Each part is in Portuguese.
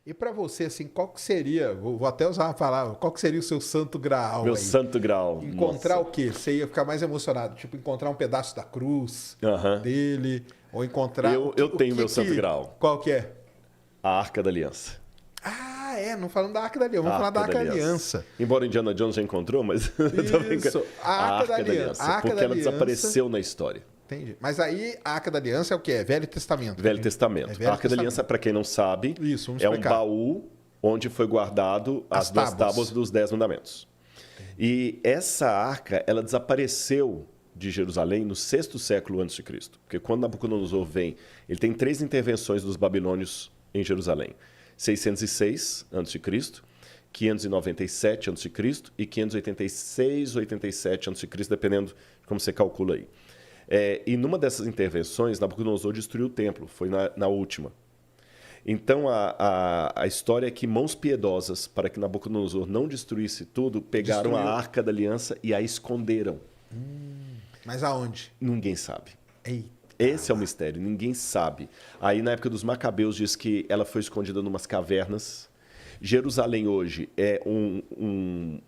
E para você, assim, qual que seria, vou até usar uma palavra, qual que seria o seu santo graal Meu aí? santo grau. Encontrar Nossa. o quê? Você ia ficar mais emocionado, tipo, encontrar um pedaço da cruz Aham. dele, ou encontrar... Eu tenho meu santo grau. Qual que é? A Arca da Aliança. Ah, não falando da Arca da Aliança, vamos A falar da Arca Arca da Aliança. Embora Indiana Jones já encontrou, mas... tô brincando. Isso, a Arca da Aliança. A Arca porque da ela Aliança. desapareceu na história. Entendi. Mas aí a Arca da Aliança é o quê? É Velho Testamento. Velho Testamento. É Velho A Arca da Testamento. Aliança, para quem não sabe, Isso, vamos é um explicar. baú onde foi guardado as duas tábuas. tábuas dos 10 mandamentos. E essa arca, ela desapareceu de Jerusalém no 6º século a.C. Porque quando Nabucodonosor vem, ele tem 3 intervenções dos babilônios em Jerusalém. 606 a.C., 597 a.C. e 586 ou 87 a.C., dependendo de como você calcula aí. E numa dessas intervenções, Nabucodonosor destruiu o templo, foi na última. Então, a história é que mãos piedosas, para que Nabucodonosor não destruísse tudo, pegaram a Arca da Aliança e a esconderam. Mas aonde? Ninguém sabe. Eita. Esse é o mistério, ninguém sabe. Aí, na época dos Macabeus, diz que ela foi escondida em umas cavernas. Jerusalém hoje é um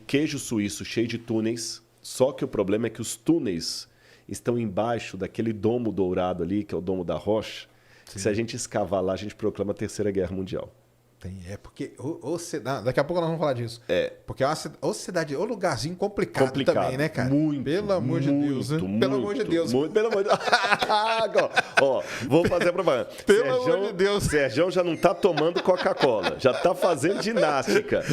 queijo suíço cheio de túneis, só que o problema é que os túneis estão embaixo daquele domo dourado ali, que é o Domo da Rocha. Que se a gente escavar lá, a gente proclama a Terceira Guerra Mundial. Porque daqui a pouco nós vamos falar disso. Porque é uma cidade, um lugarzinho complicado também, né, cara? Muito. Pelo amor de Deus, né? Pelo amor de Deus. Pelo amor de Deus. Ó, vou fazer a propaganda. Pelo amor de Deus. Serjão já não tá tomando Coca-Cola, já tá fazendo ginástica.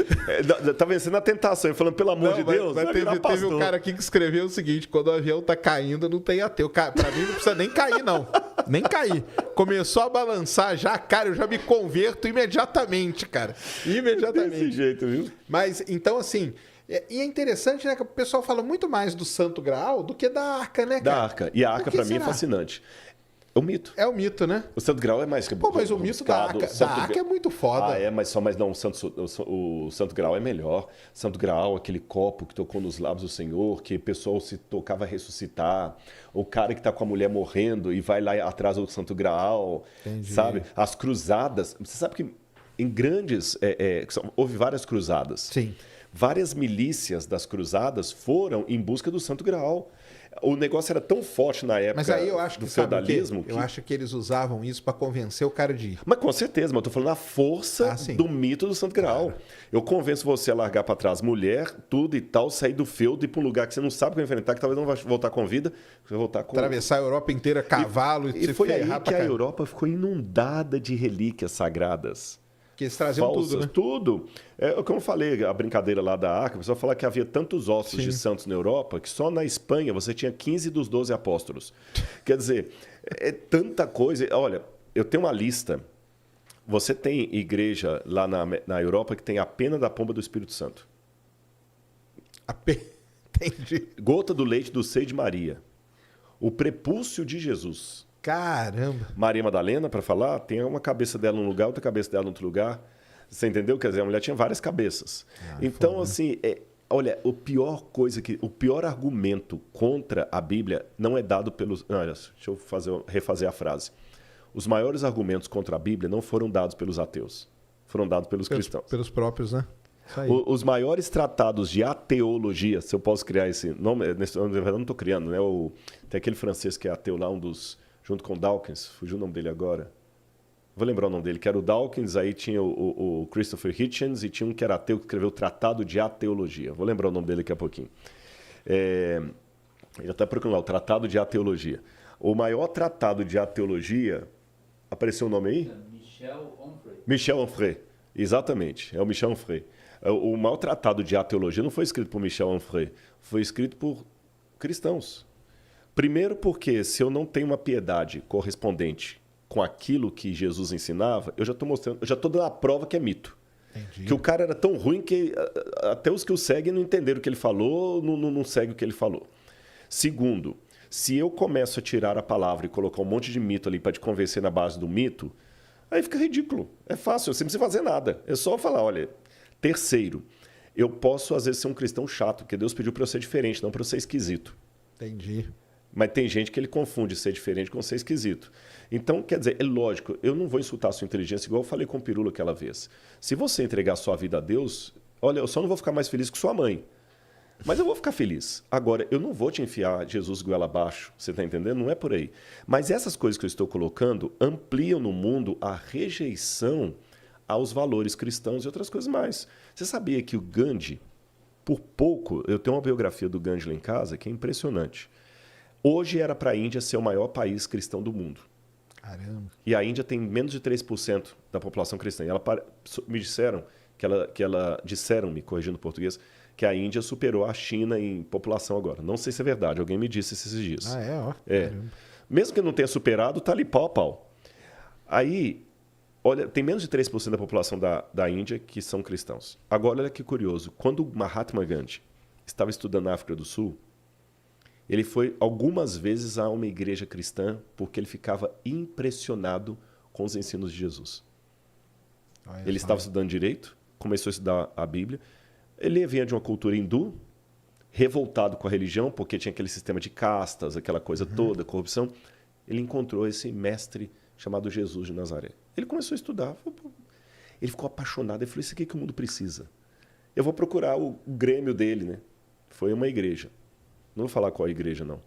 Tá vencendo a tentação, e falando, pelo amor de Deus. Mas teve um cara aqui que escreveu o seguinte: quando o avião tá caindo, não tem ateu. Pra mim não precisa nem cair, não. Nem cair. Começou a balançar já, cara, eu já me converto imediatamente, cara. Imediatamente. Desse jeito, viu? Mas, então, assim... E é interessante, né, que o pessoal fala muito mais do Santo Graal do que da Arca, né, cara? Da Arca. E a Arca, pra mim, é fascinante. É o mito. É o mito, né? O Santo Graal é mais que... Pô, mas o mito da Arca é muito foda. Mas não, o Santo Graal é melhor. Santo Graal, aquele copo que tocou nos lábios do Senhor, que o pessoal se tocava a ressuscitar. O cara que tá com a mulher morrendo e vai lá atrás do Santo Graal. Entendi. Sabe? As cruzadas. Você sabe que em grandes... houve várias cruzadas. Sim. Várias milícias das cruzadas foram em busca do Santo Graal. O negócio era tão forte na época. Mas aí eu acho que, do feudalismo. Eu acho que eles usavam isso para convencer o cara de ir. Mas com certeza, mas eu tô falando a força do mito do Santo Graal. Claro. Eu convenço você a largar para trás mulher, tudo e tal, sair do feudo e ir para um lugar que você não sabe como enfrentar, que talvez não vai voltar com vida. Você vai voltar com... Atravessar a Europa inteira a cavalo e se foi aí que a Europa ficou inundada de relíquias sagradas. Que eles traziam falsas, tudo, né? Tudo. Como eu falei, a brincadeira lá da Arca, o pessoal fala que havia tantos ossos de santos na Europa que só na Espanha você tinha 15 dos 12 apóstolos. Quer dizer, é tanta coisa. Olha, eu tenho uma lista. Você tem igreja lá na Europa que tem a pena da pomba do Espírito Santo. Entendi. Gota do leite do seio de Maria. O prepúcio de Jesus. Caramba. Maria Madalena, para falar, tem uma cabeça dela num lugar, outra cabeça dela em outro lugar. Você entendeu? Quer dizer, a mulher tinha várias cabeças. Então, assim, olha, o pior argumento contra a Bíblia não é dado pelos... Olha, deixa eu refazer a frase. Os maiores argumentos contra a Bíblia não foram dados pelos ateus. Foram dados pelos cristãos. Pelos próprios, né? Os maiores tratados de ateologia, se eu posso criar esse nome, na verdade eu não estou criando, né? Tem aquele francês que é ateu lá, junto com Dawkins, fugiu o nome dele agora. Vou lembrar o nome dele, que era o Dawkins, aí tinha o Christopher Hitchens e tinha um que era ateu que escreveu o Tratado de Ateologia. Vou lembrar o nome dele daqui a pouquinho. Ele está procurando lá, o Tratado de Ateologia. O maior tratado de ateologia... Apareceu o nome aí? Michel Onfray. Exatamente, é o Michel Onfray. O maior tratado de ateologia não foi escrito por Michel Onfray, foi escrito por cristãos. Primeiro porque se eu não tenho uma piedade correspondente com aquilo que Jesus ensinava, eu já estou dando a prova que é mito. Entendi. Que o cara era tão ruim que até os que o seguem não entenderam o que ele falou, não seguem o que ele falou. Segundo, se eu começo a tirar a palavra e colocar um monte de mito ali para te convencer na base do mito, aí fica ridículo. É fácil, você não precisa fazer nada. É só falar, olha... Terceiro, eu posso às vezes ser um cristão chato, porque Deus pediu para eu ser diferente, não para eu ser esquisito. Entendi. Mas tem gente que ele confunde ser diferente com ser esquisito. Então, quer dizer, é lógico, eu não vou insultar a sua inteligência igual eu falei com o Pirula aquela vez. Se você entregar a sua vida a Deus, olha, eu só não vou ficar mais feliz que sua mãe. Mas eu vou ficar feliz. Agora, eu não vou te enfiar Jesus goela abaixo, você está entendendo? Não é por aí. Mas essas coisas que eu estou colocando ampliam no mundo a rejeição aos valores cristãos e outras coisas mais. Você sabia que o Gandhi, por pouco, eu tenho uma biografia do Gandhi lá em casa que é impressionante. Hoje era para a Índia ser o maior país cristão do mundo. Caramba. E a Índia tem menos de 3% da população cristã. E me disseram disseram-me, corrigindo o português, que a Índia superou a China em população agora. Não sei se é verdade, alguém me disse esses dias. Ah, é? Ó. É. Mesmo que não tenha superado, está ali pau a pau. Aí, olha, tem menos de 3% da população da Índia que são cristãos. Agora, olha que curioso. Quando Mahatma Gandhi estava estudando na África do Sul, ele foi algumas vezes a uma igreja cristã porque ele ficava impressionado com os ensinos de Jesus. Ele estava estudando direito, começou a estudar a Bíblia. Ele vinha de uma cultura hindu, revoltado com a religião, porque tinha aquele sistema de castas, aquela coisa toda, corrupção. Ele encontrou esse mestre chamado Jesus de Nazaré. Ele começou a estudar. Ele ficou apaixonado. Ele falou, isso aqui que o mundo precisa. Eu vou procurar o grêmio dele, né? Foi uma igreja. Não vou falar qual é a igreja, não.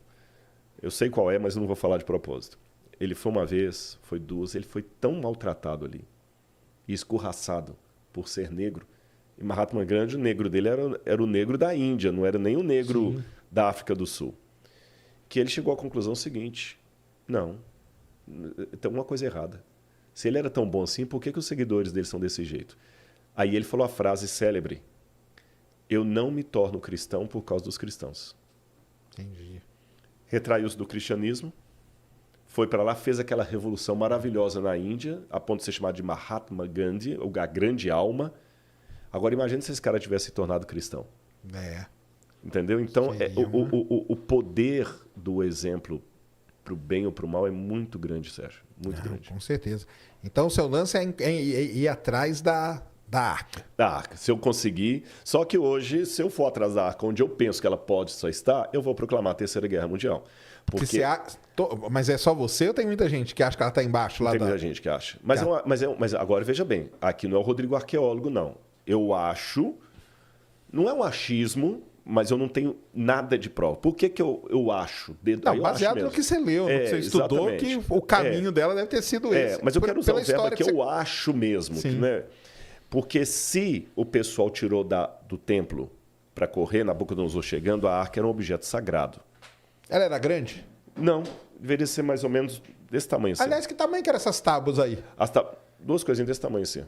Eu sei qual é, mas não vou falar de propósito. Ele foi uma vez, foi duas, ele foi tão maltratado ali e escorraçado por ser negro. E Mahatma Gandhi, o negro dele era o negro da Índia, não era nem o negro da África do Sul. Que ele chegou à conclusão seguinte, não, tem uma coisa errada. Se ele era tão bom assim, por que os seguidores dele são desse jeito? Aí ele falou a frase célebre, eu não me torno cristão por causa dos cristãos. Entendi. Retraiu-se do cristianismo, foi para lá, fez aquela revolução maravilhosa na Índia, a ponto de ser chamado de Mahatma Gandhi, a grande alma. Agora, imagine se esse cara tivesse se tornado cristão. É. Entendeu? Então, o poder do exemplo para o bem ou para o mal é muito grande, Sérgio. Muito grande. Com certeza. Então, o seu lance é ir atrás da arca. Da arca. Se eu conseguir... Só que hoje, se eu for atrás da arca, onde eu penso que ela pode só estar, eu vou proclamar a Terceira Guerra Mundial. Porque... Mas é só você ou tem muita gente que acha que ela está embaixo lá Tem muita gente que acha. Mas agora, veja bem, aqui não é o Rodrigo arqueólogo, não. Eu acho... Não é um achismo, mas eu não tenho nada de prova. Por que eu acho? Não, baseado no que você leu, no que você estudou, exatamente. Que o caminho dela deve ter sido esse. Mas eu quero usar o verbo que eu acho mesmo. Sim. Né? Porque se o pessoal tirou do templo para correr, Nabucodonosor chegando, a arca era um objeto sagrado. Ela era grande? Não, deveria ser mais ou menos desse tamanho assim. Aliás, que tamanho que eram essas tábuas aí? Duas coisinhas desse tamanho assim.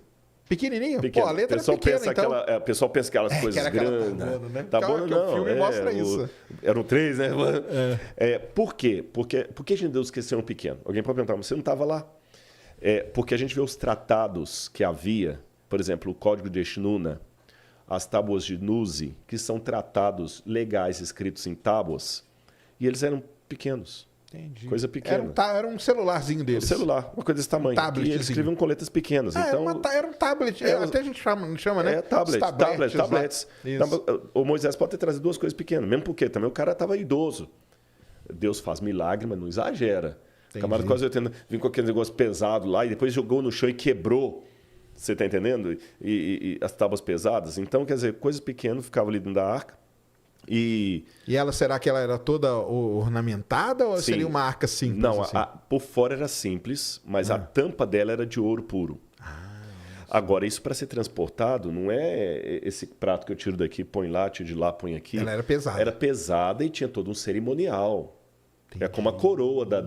Pequenininho? Pequeno. Pô, a letra é pequena, então. O pessoal pensa aquelas coisas grandes. Tá bom, não. O filme mostra isso. Eram 3, né? Por quê? Por que a gente deu os que são pequenos? Alguém pode perguntar, mas você não estava lá? Porque a gente vê os tratados que havia, por exemplo, o Código de Eshnuna, as tábuas de Nuzi, que são tratados legais escritos em tábuas, e eles eram pequenos. Entendi. Coisa pequena. Era um celularzinho deles. Um celular, uma coisa desse tamanho. Tablet, e eles escreviam com letras pequenas. Então, era um tablet. Até a gente chama, né? Tablets. O Moisés pode ter trazido duas coisas pequenas. Mesmo porque também o cara estava idoso. Deus faz milagre, mas não exagera. O camarada quase 80 vinha com aquele negócio pesado lá e depois jogou no chão e quebrou. Você está entendendo? E as tábuas pesadas. Então, quer dizer, coisas pequenas ficavam ali dentro da arca. E ela, será que ela era toda ornamentada ou seria uma arca simples? Não, assim? Por fora era simples, mas a tampa dela era de ouro puro. Agora, isso para ser transportado, não é esse prato que eu tiro daqui, põe lá, tiro de lá, põe aqui. Ela era pesada. Era pesada e tinha todo um cerimonial. Entendi. É como a coroa da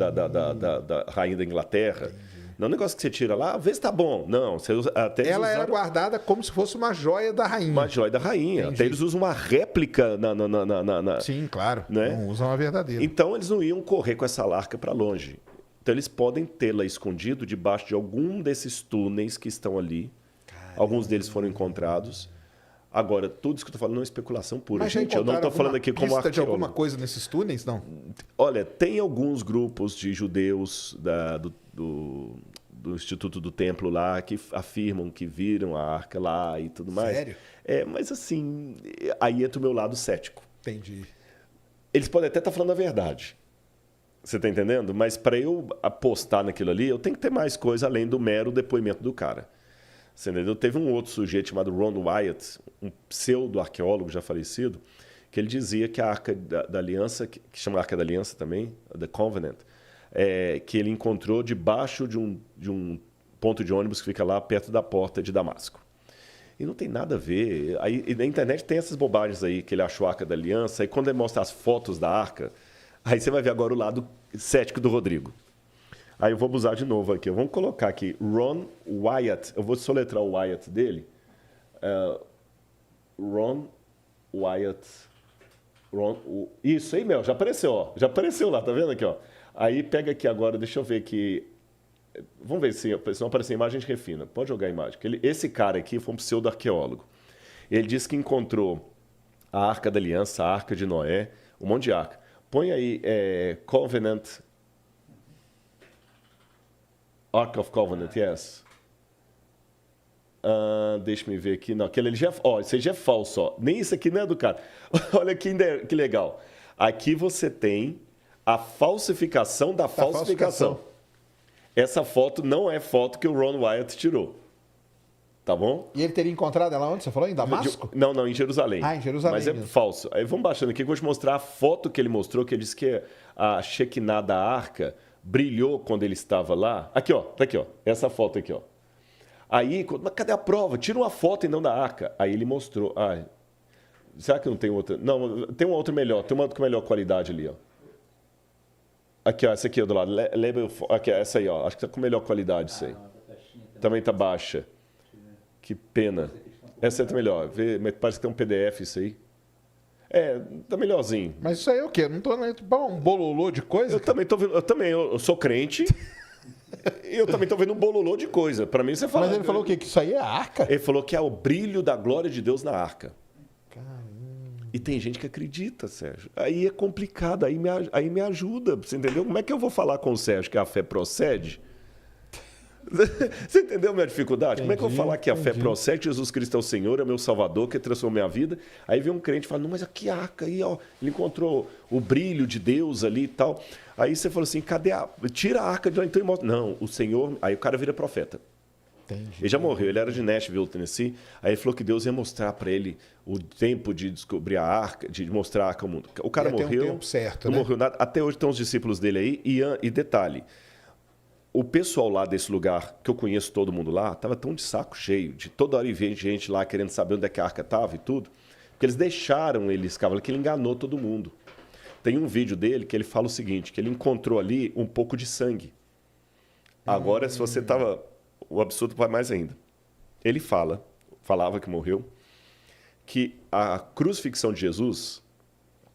rainha da Inglaterra. Entendi. Não é um negócio que você tira lá, vê se tá bom. Não, você usa, até ela era guardada como se fosse uma joia da rainha. Uma joia da rainha. Entendi. Até eles usam uma réplica na Sim, claro. Né? Não usam a verdadeira. Então, eles não iam correr com essa arca para longe. Então, eles podem tê-la escondido debaixo de algum desses túneis que estão ali. Caramba. Alguns deles foram encontrados. Do tudo isso que eu estou falando não é especulação pura. Mas gente, eu não estou falando aqui como arqueólogo. De alguma coisa nesses túneis, não? Olha, tem alguns grupos de judeus do Instituto do Templo lá que afirmam que viram a arca lá e tudo mais. Sério? Mas assim, aí entra o meu lado cético. Entendi. Eles podem até estar falando a verdade, Você está entendendo? Mas para eu apostar naquilo ali, eu tenho que ter mais coisa além do mero depoimento do cara. Você entendeu? Teve um outro sujeito chamado Ron Wyatt, um pseudo-arqueólogo já falecido, que ele dizia que a Arca da Aliança, que chama Arca da Aliança também, The Covenant, que ele encontrou debaixo de um ponto de ônibus que fica lá perto da porta de Damasco. E não tem nada a ver. Aí, e na internet tem essas bobagens aí, que ele achou a Arca da Aliança, e quando ele mostra as fotos da Arca, aí você vai ver agora o lado cético do Rodrigo. Aí eu vou abusar de novo aqui. Vamos colocar aqui Ron Wyatt. Eu vou soletrar o Wyatt dele. Ron Wyatt. Isso aí, Mel, já apareceu, ó. Já apareceu lá, tá vendo aqui, ó? Aí pega aqui agora, deixa eu ver aqui. Vamos ver se não aparecer imagem, a gente refina. Pode jogar a imagem. Esse cara aqui foi um pseudo-arqueólogo. Ele disse que encontrou a Arca da Aliança, a Arca de Noé, um monte de arca. Põe aí Covenant. Ark of Covenant, yes. Deixa-me ver aqui. Não, aquele ali já isso aí já é falso. Ó. Nem isso aqui não é do cara. Olha que legal. Aqui você tem a falsificação da falsificação. Essa foto não é foto que o Ron Wyatt tirou. Tá bom? E ele teria encontrado ela onde? Você falou? Em Damasco? Não, em Jerusalém. Em Jerusalém. Mas é falso. Aí vamos baixando aqui que eu vou te mostrar a foto que ele mostrou, que ele disse que a Shekinah da arca brilhou quando ele estava lá. Aqui, ó. Tá aqui, ó. Essa foto aqui, ó. Aí, mas cadê a prova? Tira uma foto e não da arca. Aí ele mostrou. Será que não tem outra? Não, tem uma outra melhor. Tem uma com melhor qualidade ali, ó. Aqui, ó. Essa aqui, ó, do lado. Aqui, essa aí, ó. Acho que tá com melhor qualidade isso aí. Também tá baixa. Que pena. Essa é melhor. Mas parece que tem um PDF isso aí. Tá melhorzinho. Mas isso aí é o quê? Não tô um bololô de coisa? Eu também tô vendo. Eu sou crente. E eu também tô vendo um bololô de coisa. Para mim, você fala. Mas ele falou o quê? Que isso aí é a arca? Ele falou que é o brilho da glória de Deus na arca. Caramba. E tem gente que acredita, Sérgio. Aí é complicado. Aí me ajuda. Você entendeu? Como é que eu vou falar com o Sérgio que a fé procede? Você entendeu a minha dificuldade? Como é que eu vou falar que a fé procede, Jesus Cristo é o Senhor, é o meu Salvador, que transformou minha vida? Aí vem um crente e fala, não, mas aqui a arca aí, ó, ele encontrou o brilho de Deus ali e tal. Aí você falou assim, cadê tira a arca de lá, então e mostra. Não, o Senhor... Aí o cara vira profeta. Entendi. Ele já morreu, ele era de Nashville, Tennessee. Aí ele falou que Deus ia mostrar para ele o tempo de descobrir a arca, de mostrar a arca ao mundo. O cara morreu, um tempo certo, não né? morreu nada. Até hoje estão os discípulos dele aí. E detalhe, o pessoal lá desse lugar, que eu conheço todo mundo lá, estava tão de saco cheio, de toda hora e ver gente lá querendo saber onde é que a arca estava e tudo, porque eles deixaram ele escavar, que ele enganou todo mundo. Tem um vídeo dele que ele fala o seguinte, que ele encontrou ali um pouco de sangue. Agora, se você estava... O absurdo vai mais ainda. Ele falava que morreu, que a crucifixão de Jesus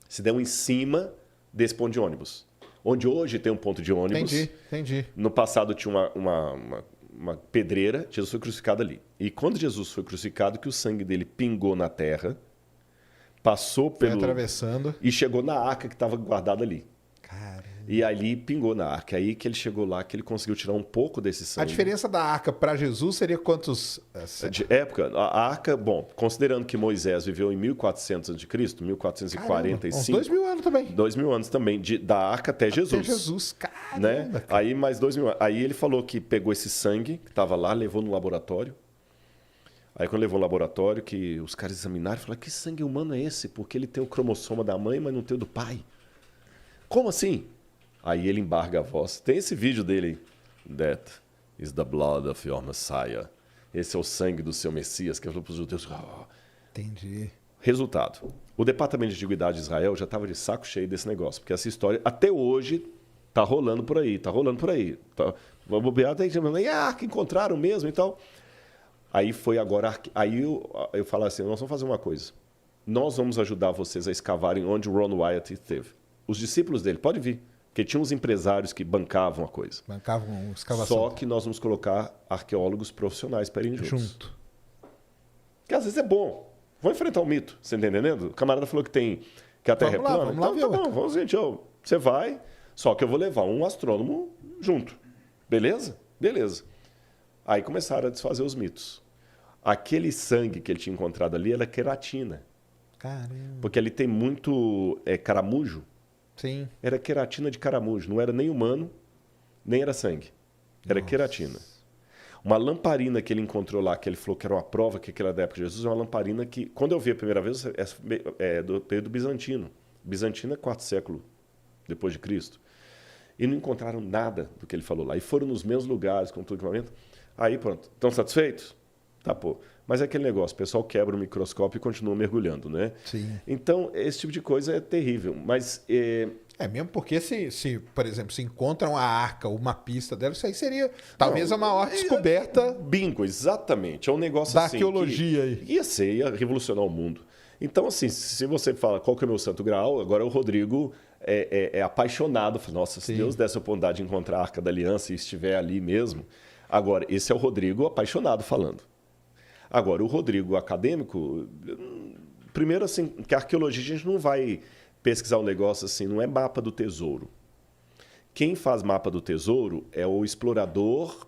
se deu em cima desse ponto de ônibus. Onde hoje tem um ponto de ônibus. Entendi. No passado tinha uma pedreira, Jesus foi crucificado ali. E quando Jesus foi crucificado, que o sangue dele pingou na terra, passou Foi atravessando. E chegou na arca que estava guardada ali. Caramba. E ali pingou na arca. Aí que ele chegou lá, que ele conseguiu tirar um pouco desse sangue. A diferença da arca para Jesus seria quantos... De época, a arca, bom, considerando que Moisés viveu em 1400 a.C., 1445... Uns 2000 anos também. 2000 anos também, da arca até Jesus. Até Jesus, caramba. Né? Aí mais 2000 anos. Aí ele falou que pegou esse sangue que estava lá, levou no laboratório. Aí quando levou no laboratório, que os caras examinaram, falaram, que sangue humano é esse? Porque ele tem o cromossoma da mãe, mas não tem o do pai. Como assim? Aí ele embarga a voz. Tem esse vídeo dele aí. That is the blood of your Messiah. Esse é o sangue do seu Messias, que falou para os judeus. Entendi. Resultado. O Departamento de Antiguidade de Israel já estava de saco cheio desse negócio, porque essa história, até hoje, tá rolando por aí. Vamos bobear, que encontraram mesmo e tal. Aí foi agora... Aí eu falo assim, nós vamos fazer uma coisa. Nós vamos ajudar vocês a escavarem onde o Ron Wyatt esteve. Os discípulos dele, pode vir. Porque tinha uns empresários que bancavam a coisa. Bancavam escavação. Só que nós vamos colocar arqueólogos profissionais para irem juntos. Porque às vezes é bom. Vamos enfrentar o mito, você está entendendo? O camarada falou que a Terra é plana. Vamos lá ver. Tá bom, vamos, gente. Você vai, só que eu vou levar um astrônomo junto. Beleza? Beleza. Aí começaram a desfazer os mitos. Aquele sangue que ele tinha encontrado ali era queratina. Caramba. Porque ali tem muito caramujo. Sim. Era queratina de caramujo. Não era nem humano, nem era sangue. Era queratina. Uma lamparina que ele encontrou lá, que ele falou que era uma prova que aquela da época de Jesus, é uma lamparina que, quando eu vi a primeira vez, é do período bizantino. Bizantino é 4º século depois de Cristo. E não encontraram nada do que ele falou lá. E foram nos mesmos lugares, com todo equipamento. Aí, pronto. Estão satisfeitos? Tá, pô. Mas é aquele negócio, o pessoal quebra o microscópio e continua mergulhando, né? Sim. Então, esse tipo de coisa é terrível. Mas... mesmo porque se, por exemplo, se encontram a arca, uma pista dela, isso aí seria talvez a maior descoberta... Bingo, exatamente. É um negócio da assim... arqueologia aí. Ia revolucionar o mundo. Então, assim, se você fala qual que é o meu santo graal, agora o Rodrigo é apaixonado. Fala, nossa, se Deus desse a oportunidade de encontrar a Arca da Aliança e estiver ali mesmo... Agora, esse é o Rodrigo apaixonado falando. Agora, o Rodrigo acadêmico... Primeiro, assim, que a arqueologia a gente não vai pesquisar um negócio assim, não é mapa do tesouro. Quem faz mapa do tesouro é o explorador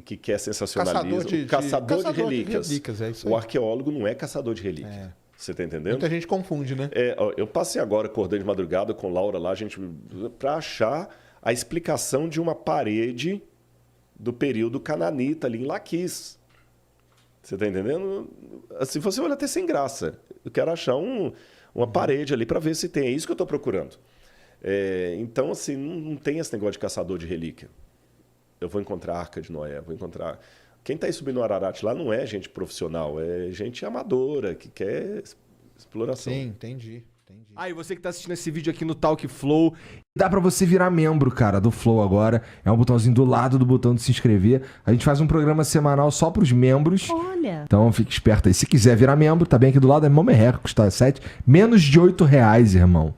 que quer sensacionalismo, caçador de relíquias. É isso aí. O arqueólogo não é caçador de relíquias. Você está entendendo? Muita gente confunde, né? Eu passei agora acordando de madrugada com Laura lá, para achar a explicação de uma parede do período cananita ali em Laquis. Você está entendendo? Assim, você olha até sem graça. Eu quero achar uma parede ali para ver se tem. É isso que eu estou procurando. Então, assim, não tem esse negócio de caçador de relíquia. Eu vou encontrar a Arca de Noé, vou encontrar... Quem está aí subindo o Ararat lá não é gente profissional, é gente amadora, que quer exploração. Sim, entendi. E você que tá assistindo esse vídeo aqui no Talk Flow, dá pra você virar membro, cara, do Flow agora. É um botãozinho do lado do botão de se inscrever. A gente faz um programa semanal só pros membros. Olha. Então fique esperto aí. Se quiser virar membro, tá bem aqui do lado, é mó merreca, custa menos de R$8, irmão.